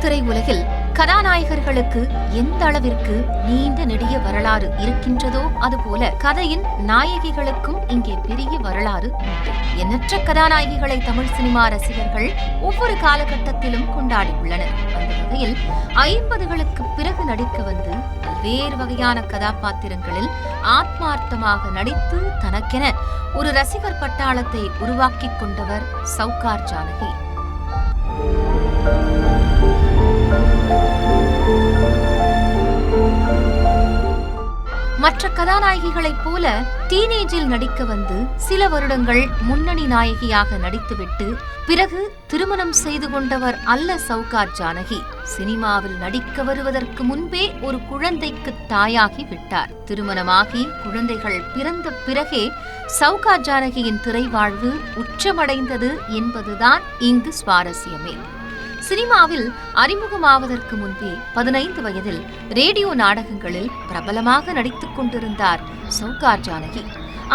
திரையுலகில் கதாநாயகர்களுக்கு எந்த அளவிற்கு நீண்ட நெடிய வரலாறு இருக்கின்றதோ அதுபோல கதையின் நாயகிகளுக்கும் இங்கே பெரிய வரலாறு உண்டு. எண்ணற்ற கதாநாயகிகளை தமிழ் சினிமா ரசிகர்கள் ஒவ்வொரு காலகட்டத்திலும் கொண்டாடியுள்ளனர். அந்த வகையில் 50களுக்கு பிறகு நடிக்க வந்து பல்வேறு வகையான கதாபாத்திரங்களில் ஆத்மார்த்தமாக நடித்து தனக்கென ஒரு ரசிகர் பட்டாளத்தை உருவாக்கிக் கொண்டவர் சௌகார் ஜானகி. மற்ற கதாநாயகிகளைப் போல டீனேஜில் நடிக்க வந்து சில வருடங்கள் முன்னணி நாயகியாக நடித்துவிட்டு பிறகு திருமணம் செய்து கொண்டவர் அல்ல சௌகார் ஜானகி. சினிமாவில் நடிக்க வருவதற்கு முன்பே ஒரு குழந்தைக்கு தாயாகி விட்டார். திருமணமாகி குழந்தைகள் பிறந்த பிறகே சௌகார் ஜானகியின் திரைவாழ்வு உச்சமடைந்தது என்பதுதான் இங்கு சுவாரஸ்யமே. சினிமாவில் அறிமுகமாவதற்கு முன்பே 15 வயதில் ரேடியோ நாடகங்களில் பிரபலமாக நடித்துக் கொண்டிருந்தார் சௌகார் ஜானகி.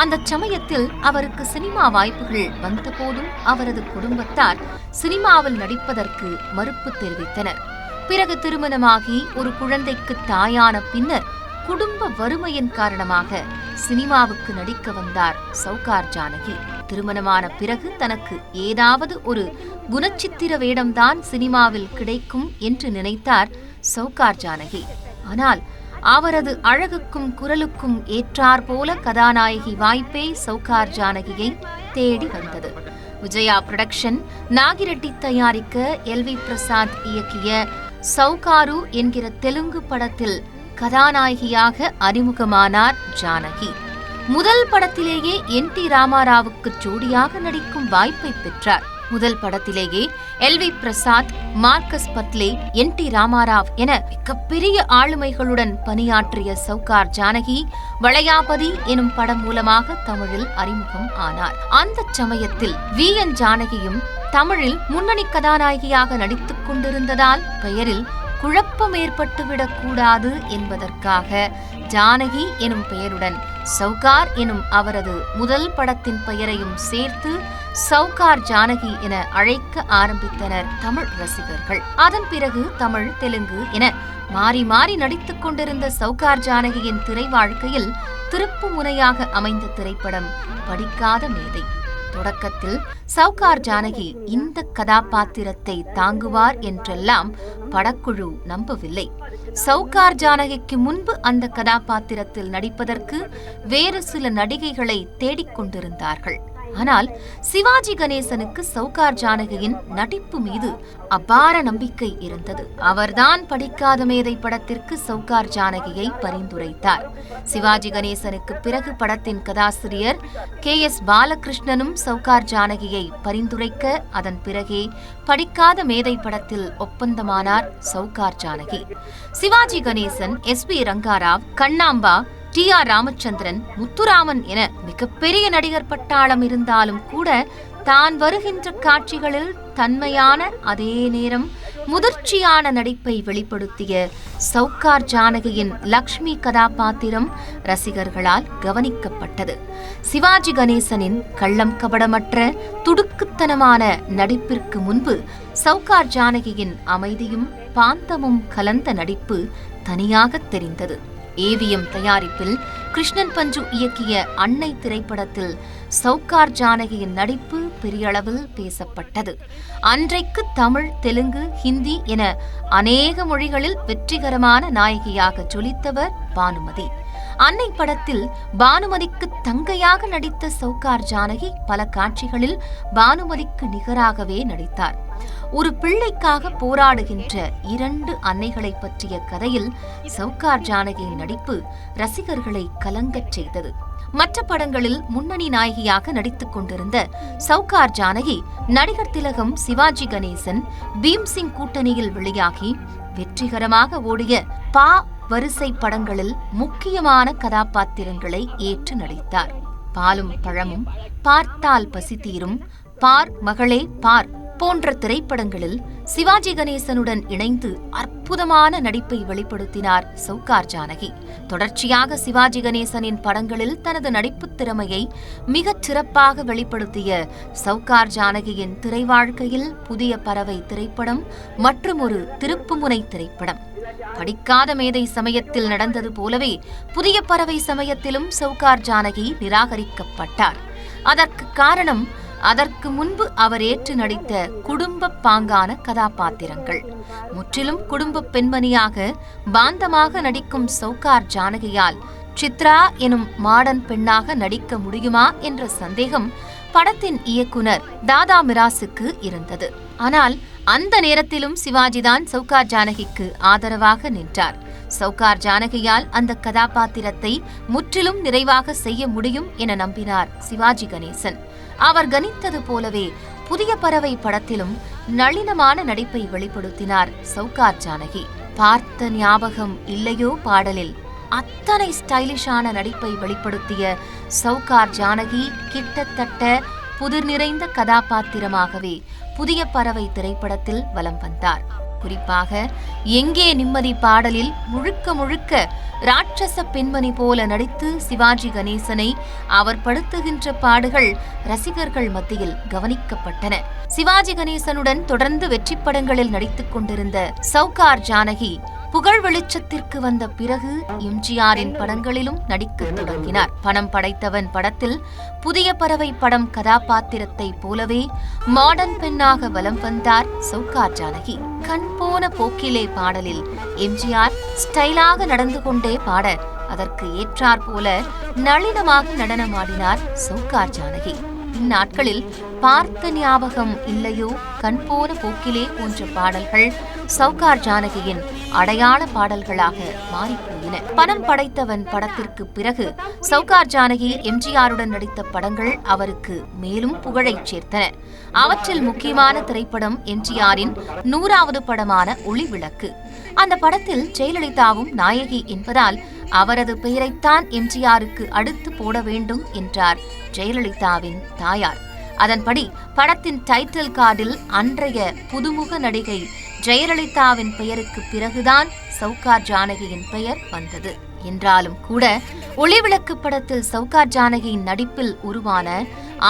அந்த சமயத்தில் அவருக்கு சினிமா வாய்ப்புகள் வந்தபோதும் அவரது குடும்பத்தார் சினிமாவில் நடிப்பதற்கு மறுப்பு தெரிவித்தனர். பிறகு திருமணமாகி ஒரு குழந்தைக்கு தாயான பின்னர் குடும்ப வறுமையின் காரணமாக சினிமாவுக்கு நடிக்க வந்தார் சௌகார் ஜானகி. திருமணமான பிறகு தனக்கு ஏதாவது ஒரு குணச்சித்திர வேடம்தான் சினிமாவில் கிடைக்கும் என்று நினைத்தார் சௌகார் ஜானகி. ஆனால் அவரது அழகுக்கும் குரலுக்கும் ஏற்றார் போல கதாநாயகி வாய்ப்பே சௌகார் ஜானகியை தேடி வந்தது. விஜயா புரொடக்ஷன் நாகிரெட்டி தயாரிக்க எல்வி பிரசாத் இயக்கிய சௌகாரு என்கிற தெலுங்கு படத்தில் கதாநாயகியாக அறிமுகமானார் ஜானகி. முதல் படத்திலேயே என்.டி. ராமாராவுக்கு ஜோடியாக நடிக்கும் வாய்ப்பை பெற்றார். முதல் படத்திலேயே எல்வி பிரசாத், மார்க்கஸ் பத்லே, என்.டி. ராமாராவ் என மிகப்பெரிய ஆளுமைகளுடன் பணியாற்றிய சௌகார் ஜானகி வளையாபதி எனும் படம் மூலமாக தமிழில் அறிமுகம் ஆனார். அந்த சமயத்தில் வி.என். ஜானகியும் தமிழில் முன்னணி கதாநாயகியாக நடித்துக் கொண்டிருந்ததால் பெயரில் குழப்பம் ஏற்பட்டுவிடக் கூடாது என்பதற்காக ஜானகி எனும் பெயருடன் சௌகார் எனும் அவரது முதல் படத்தின் பெயரையும் சேர்த்து சௌகார் ஜானகி என அழைக்க ஆரம்பித்தனர் தமிழ் ரசிகர்கள். அதன் பிறகு தமிழ், தெலுங்கு என மாறி மாறி நடித்துக் கொண்டிருந்த சௌகார் ஜானகியின் திரை வாழ்க்கையில் திருப்பு முனையாக அமைந்த திரைப்படம் படிக்காத மேதை. தொடக்கத்தில் சௌகார் ஜானகி இந்த கதாபாத்திரத்தை தாங்குவார் என்றெல்லாம் படக்குழு நம்பவில்லை. சௌகார் ஜானகிக்கு முன்பு அந்த கதாபாத்திரத்தில் நடிப்பதற்கு வேறு சில நடிகைகளை தேடிக்கொண்டிருந்தார்கள். ஆனால் சிவாஜி கணேசனுக்கு சௌகார் ஜானகியின் நடிப்பு மீது அபார நம்பிக்கை இருந்தது. அவர்தான் படிக்காத மேதை படத்திற்கு சௌகார் ஜானகியை பரிந்துரைத்தார். சிவாஜி கணேசனுக்கு பிறகு படத்தின் கதாசிரியர் கே.எஸ். பாலகிருஷ்ணனும் சௌகார் ஜானகியை பரிந்துரைக்க அதன் பிறகே படிக்காத மேதை படத்தில் ஒப்பந்தமானார் சௌகார் ஜானகி. சிவாஜி கணேசன், எஸ்.பி. ரங்காராவ், கண்ணாம்பா, டி.ஆர். ராமச்சந்திரன், முத்துராமன் என மிகப்பெரிய நடிகர் பட்டாளம் இருந்தாலும் கூட தான் வருகின்ற காட்சிகளில் தன்மையான அதே நேரம் முதிர்ச்சியான நடிப்பை வெளிப்படுத்திய சௌகார் ஜானகியின் லக்ஷ்மி கதாபாத்திரம் ரசிகர்களால் கவனிக்கப்பட்டது. சிவாஜி கணேசனின் கள்ளம் கபடமற்ற துடுக்குத்தனமான நடிப்பிற்கு முன்பு சௌகார் ஜானகியின் அமைதியும் பாந்தமும் கலந்த நடிப்பு தனியாக தெரிந்தது. ஏவிஎம் தயாரிப்பில் கிருஷ்ணன் பஞ்சு இயக்கிய அன்னை திரைப்படத்தில் சௌகார் ஜானகியின் நடிப்பு பெரியளவில் பேசப்பட்டது. அன்றைக்கு தமிழ், தெலுங்கு, ஹிந்தி என அநேக மொழிகளில் வெற்றிகரமான நாயகியாக ஜொலித்தவர் பானுமதி. அன்னை படத்தில் பானுமதிக்கு தங்கையாக நடித்த சௌகார் ஜானகி பல காட்சிகளில் பானுமதிக்கு நிகராகவே நடித்தார். ஒரு பிள்ளைக்காக போராடுகின்ற 2 அன்னைகளை பற்றிய கதையில் சௌகார் ஜானகியின் நடிப்பு ரசிகர்களை கலங்கச் செய்தது. மற்ற படங்களில் முன்னணி நாயகியாக நடித்துக் கொண்டிருந்த சௌகார் ஜானகி நடிகர் திலகம், சிவாஜி கணேசன், பீம்சிங் கூட்டணியில் வெளியாகி வெற்றிகரமாக ஓடிய பா வரிசை படங்களில் முக்கியமான கதாபாத்திரங்களை ஏற்று நடித்தார். பாலும் பழமும், பார்த்தால் பசி தீரும், பார் மகளே பார் போன்ற திரைப்படங்களில் சிவாஜி கணேசனுடன் இணைந்து அற்புதமான நடிப்பை வெளிப்படுத்தினார் சௌகார் ஜானகி. தொடர்ச்சியாக சிவாஜி கணேசனின் படங்களில் தனது நடிப்புத் திறமையை மிகச் சிறப்பாக வெளிப்படுத்திய சௌகார் ஜானகியின் திரை வாழ்க்கையில் புதிய பறவை திரைப்படம் மற்றும் ஒரு திருப்புமுனை திரைப்படம். படிக்காத மேதை சமயத்தில் நடந்தது போலவே புதிய பறவை சமயத்திலும் சௌகார் ஜானகி நிராகரிக்கப்பட்டார். அதற்கு காரணம், அதற்கு முன்பு அவர் ஏற்று நடித்த குடும்ப பாங்கான கதாபாத்திரங்கள். முற்றிலும் குடும்ப பெண்மணியாக பாந்தமாக நடிக்கும் சௌகார் ஜானகியால் சித்ரா எனும் மாடர்ன் பெண்ணாக நடிக்க முடியுமா என்ற சந்தேகம் படத்தின் இயக்குனர் தாதா மிராசுக்கு இருந்தது. ஆனால் அந்த நேரத்திலும் சிவாஜிதான் சௌகார் ஜானகிக்கு ஆதரவாக நின்றார். சௌகார் ஜானகியால் அந்த கதாபாத்திரத்தை முற்றிலும் நிறைவாக செய்ய முடியும் என நம்பினார் சிவாஜி கணேசன். அவர் கணித்தது போலவே புதிய பறவை படத்திலும் நளினமான நடிப்பை வெளிப்படுத்தினார் சௌகார் ஜானகி. பார்த்த ஞாபகம் இல்லையோ பாடலில் அத்தனை ஸ்டைலிஷான நடிப்பை வெளிப்படுத்திய சௌகார் ஜானகி கிட்டத்தட்ட புதிர் நிறைந்த கதாபாத்திரமாகவே புதிய பறவை திரைப்படத்தில் வலம் வந்தார். குறிப்பாக எங்கே நிம்மதி பாடலில் முழுக்க முழுக்க ராட்சச பெண்மணி போல நடித்து சிவாஜி கணேசனை அவர் படுத்துகின்ற பாடுகள் ரசிகர்கள் மத்தியில் கவனிக்கப்பட்டன. சிவாஜி கணேசனுடன் தொடர்ந்து வெற்றி படங்களில் நடித்துக் கொண்டிருந்த சௌகார் ஜானகி புகழ் வெளிச்சத்திற்கு வந்த பிறகு எம்ஜிஆரின் படங்களிலும் நடிக்கத் தொடங்கினார். பணம் படைத்தவன் படத்தில் புதிய பறவை படம் கதாபாத்திரத்தை போலவே மாடர்ன் பெண்ணாக வலம் வந்தார் சௌகார் ஜானகி. கண் போன போக்கிலே பாடலில் எம்ஜிஆர் ஸ்டைலாக நடந்து கொண்டே பாட அதற்கு ஏற்றாற் போல நளினமாக நடனமாடினார் சௌகார் ஜானகி. இந்நாட்களில் பார்த்த ஞாபகம் இல்லையோ, கண் போன போக்கிலே போன்ற பாடல்கள் சௌகார் ஜானகியின் அடையாள பாடல்களாக மாறிப்போயின. பணம் படைத்தவன் படத்திற்கு பிறகு சௌகார் ஜானகி எம்ஜிஆருடன் நடித்த படங்கள் அவருக்கு மேலும் புகழைச் சேர்த்தன. அவற்றில் முக்கியமான திரைப்படம் எம்ஜிஆரின் 100வது படமான ஒளிவிளக்கு. அந்த படத்தில் ஜெயலலிதாவும் நாயகி என்பதால் அவரது பெயரைத்தான் எம்ஜிஆருக்கு அடுத்து போட வேண்டும் என்றார் ஜெயலலிதாவின் தாயார். அதன்படி படத்தின் டைட்டில் கார்டில் அன்றைய புதுமுக நடிகை ஜெயலலிதாவின் பெயருக்கு பிறகுதான் சௌகார் ஜானகியின் பெயர் வந்தது. என்றாலும் கூட ஒளிவிளக்கு படத்தில் சௌகார் ஜானகியின் நடிப்பில் உருவான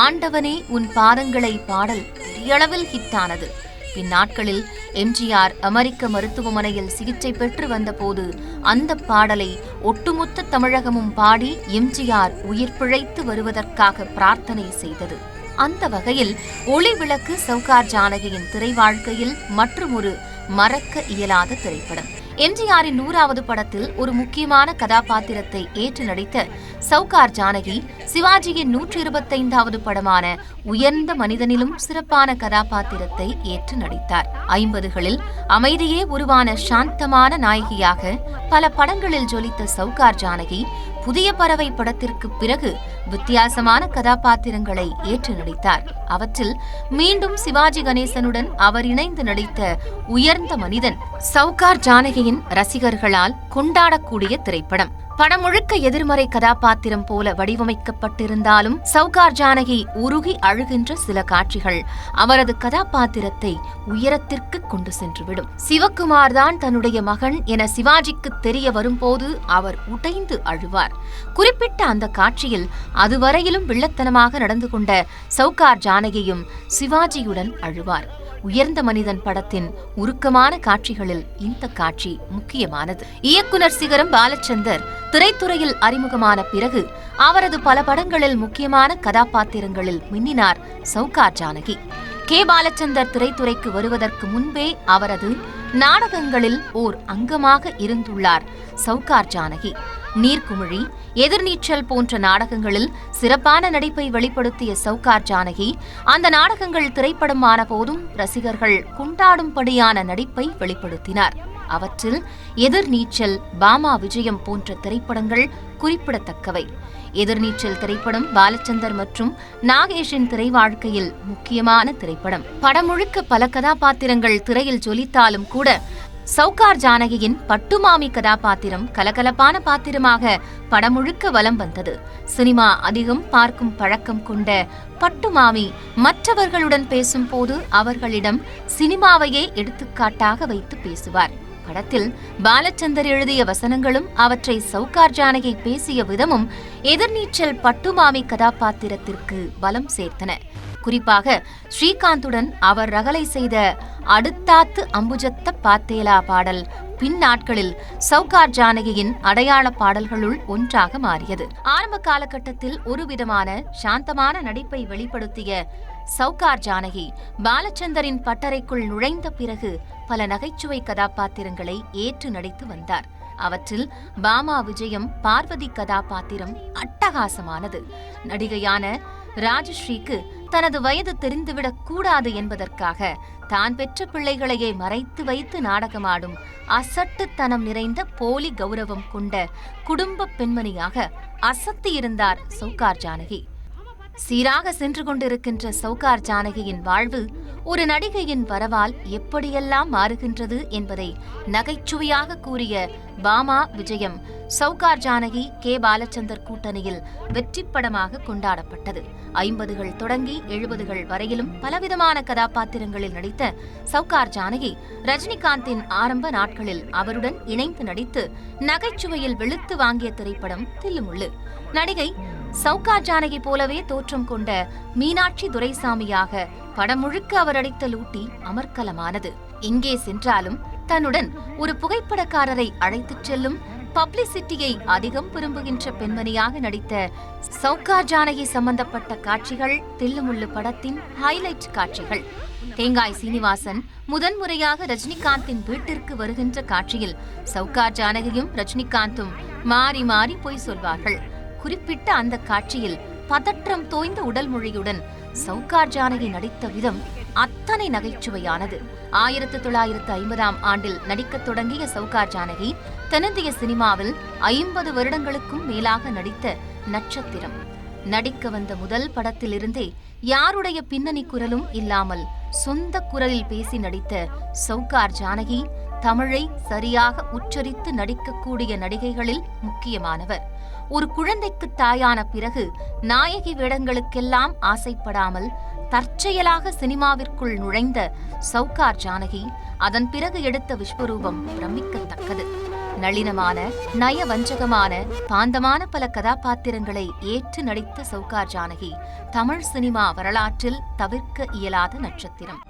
ஆண்டவனே உன் பாதங்களை பாடல் பெரியளவில் ஹிட்டானது. பின்னாட்களில் எம்ஜிஆர் அமெரிக்க மருத்துவமனையில் சிகிச்சை பெற்று வந்தபோது அந்த பாடலை ஒட்டுமொத்த தமிழகமும் பாடி எம்ஜிஆர் உயிர் பிழைத்து வருவதற்காக பிரார்த்தனை செய்தது. அந்த வகையில் ஒளிவிளக்கு சௌகார் ஜானகியின் திரை வாழ்க்கையில் மற்றும் ஒரு மறக்க இயலாத திரைப்படம். எம்ஜிஆரின் 100வது படத்தில் ஒரு முக்கியமான கதாபாத்திரத்தை ஏற்று நடித்த சௌகார் ஜானகி சிவாஜியின் 125வது படமான உயர்ந்த மனிதனிலும் சிறப்பான கதாபாத்திரத்தை ஏற்று நடித்தார். 50களில் அமைதியே உருவான சாந்தமான நாயகியாக பல படங்களில் ஜொலித்த சௌகார் ஜானகி புதிய பறவை படத்திற்கு பிறகு வித்தியாசமான கதாபாத்திரங்களை ஏற்று நடித்தார். அவற்றில் மீண்டும் சிவாஜி கணேசனுடன் அவர் இணைந்து நடித்த உயர்ந்த மனிதன் சௌகார் ஜானகியின் ரசிகர்களால் கொண்டாடக்கூடிய திரைப்படம். படம் முழுக்க எதிர்மறை கதாபாத்திரம் போல வடிவமைக்கப்பட்டிருந்தாலும் சௌகார் ஜானகி உருகி அழுகின்ற சில காட்சிகள் அவரது கதாபாத்திரத்தை உயரத்திற்கு கொண்டு சென்றுவிடும். சிவகுமார் தான் தன்னுடைய மகன் என சிவாஜிக்கு தெரிய வரும்போது அவர் உடைந்து அழுவார். குறிப்பிட்ட அந்த காட்சியில் அதுவரையிலும் வில்லத்தனமாக நடந்து கொண்ட சௌகார் ஜானகியும் சிவாஜியுடன் அழுவார். உயர்ந்த மனிதன் படத்தின் உருக்கமான காட்சிகளில் இந்த காட்சி முக்கியமானது. இயக்குனர் சிகரம் பாலச்சந்தர் திரைத்துறையில் அறிமுகமான பிறகு அவரது பல படங்களில் முக்கியமான கதாபாத்திரங்களில் மின்னினார் சௌகார் ஜானகி. கே பாலச்சந்தர் திரைத்துறைக்கு வருவதற்கு முன்பே அவரது நாடகங்களில் ஓர் அங்கமாக இருந்துள்ளார் சௌகார் ஜானகி. நீர்க்குமிழி, எதிர்நீச்சல் போன்ற நாடகங்களில் சிறப்பான நடிப்பை வெளிப்படுத்திய சௌகார் ஜானகி அந்த நாடகங்கள் திரைப்படமான போதும் ரசிகர்கள் கொண்டாடும்படியான நடிப்பை வெளிப்படுத்தினார். அவற்றில் எதிர்நீச்சல், பாமா விஜயம் போன்ற திரைப்படங்கள் குறிப்பிடத்தக்கவை. எதிர்நீச்சல் திரைப்படம் பாலச்சந்தர் மற்றும் நாகேஷின் திரை வாழ்க்கையில் முக்கியமான திரைப்படம். படம் முழுக்க பல கதாபாத்திரங்கள் திரையில் ஜொலித்தாலும் கூட சௌகார் ஜானகியின் பட்டுமாமி கதாபாத்திரம் கலகலப்பான பாத்திரமாக படம் முழுக்க வலம் வந்தது. சினிமா அதிகம் பார்க்கும் பழக்கம் கொண்ட பட்டுமாமி மற்றவர்களுடன் பேசும்போது அவர்களிடம் சினிமாவையே எடுத்துக்காட்டாக வைத்து பேசுவார். படத்தில் பாலச்சந்தர் எழுதிய வசனங்களும் அவற்றை சௌகார் ஜானகி பேசிய விதமும் எதிர்நீச்சல் பட்டுமாமி கதாபாத்திரத்திற்கு பலம் சேர்த்தன. குறிப்பாக ஸ்ரீகாந்துடன் அவர் ரகலை செய்த அடுத்தாத்து அம்புஜத்த பாத்தேலா பாடல் பின் நாட்களில் சௌகார் ஜானகியின் அடையாள பாடல்களுள் ஒன்றாக மாறியது. ஆரம்ப காலகட்டத்தில் ஒருவிதமான சாந்தமான நடிப்பை வெளிப்படுத்திய சௌகார் ஜானகி பாலச்சந்தரின் பட்டறைக்குள் நுழைந்த பிறகு பல நகைச்சுவை கதாபாத்திரங்களை ஏற்று நடித்து வந்தார். அவற்றில் பாமா விஜயம் பார்வதி கதாபாத்திரம் அட்டகாசமானது. நடிகையான ராஜஸ்ரீக்கு தனது வயது தெரிந்துவிடக் கூடாது என்பதற்காக தான் பெற்ற பிள்ளைகளையே மறைத்து வைத்து நாடகமாடும் அசட்டுத்தனம் நிறைந்த போலி கௌரவம் கொண்ட குடும்ப பெண்மணியாக அசத்தியிருந்தார் சௌகார் ஜானகி. சீராக சென்று கொண்டிருக்கின்ற சௌகார் ஜானகியின் வாழ்வு ஒரு நடிகையின் வரவால் எப்படியெல்லாம் மாறுகின்றது என்பதை நகைச்சுவையாக கூறிய பாமா விஜயம் சௌகார் ஜானகி கே பாலச்சந்தர் கூட்டணியில் வெற்றி படமாக கொண்டாடப்பட்டது. 50கள் தொடங்கி 70கள் வரையிலும் பலவிதமான கதாபாத்திரங்களில் நடித்த சௌகார் ஜானகி ரஜினிகாந்தின் ஆரம்ப நாட்களில் அவருடன் இணைந்து நடித்து நகைச்சுவையில் வெளுத்து வாங்கிய திரைப்படம் தில்லுமுள்ளு. நடிகை சௌகார் ஜானகி போலவே தோற்றம் கொண்ட மீனாட்சி துரைசாமியாக படம் முழுக்க அவர் அடித்த லூட்டி அமர்க்கலமானது. எங்கே சென்றாலும் தன்னுடன் ஒரு புகைப்படக்காரரை அழைத்துச் செல்லும் பப்ளிசிட்டியை அதிகம் விரும்புகின்ற பெண்மணியாக நடித்த சௌகார் ஜானகி சம்பந்தப்பட்ட காட்சிகள் தில்லுமுள்ளு படத்தின் ஹைலைட் காட்சிகள். தேங்காய் சீனிவாசன் முதன்முறையாக ரஜினிகாந்தின் வீட்டிற்கு வருகின்ற காட்சியில் சௌகார் ஜானகியும் ரஜினிகாந்தும் மாறி மாறி பொய் சொல்வார்கள். குறிப்பிட்ட அந்த காட்சியில் பதற்றம் தோய்ந்த உடல் மொழியுடன் சௌகார் ஜானகி நடித்த விதம் அத்தனை நகைச்சுவையானது. 1950ஆம் ஆண்டில் நடிக்கத் தொடங்கிய சௌகார் ஜானகி தென்னிந்திய சினிமாவில் 50 வருடங்களுக்கும் மேலாக நடித்த நட்சத்திரம். நடிக்க வந்த முதல் படத்திலிருந்தே யாருடைய பின்னணி குரலும் இல்லாமல் சொந்த குரலில் பேசி நடித்த சௌகார் ஜானகி தமிழை சரியாக உச்சரித்து நடிக்கக்கூடிய நடிகைகளில் முக்கியமானவர். ஒரு குழந்தைக்கு தாயான பிறகு நாயகி வேடங்களுக்கெல்லாம் ஆசைப்படாமல் தற்செயலாக சினிமாவிற்குள் நுழைந்த சௌகார் ஜானகி அதன் பிறகு எடுத்த விஸ்வரூபம் பிரமிக்கத்தக்கது. நளினமான நயவஞ்சகமான பாந்தமான பல கதாபாத்திரங்களை ஏற்று நடித்த சௌகார் ஜானகி தமிழ் சினிமா வரலாற்றில் தவிர்க்க இயலாத நட்சத்திரம்.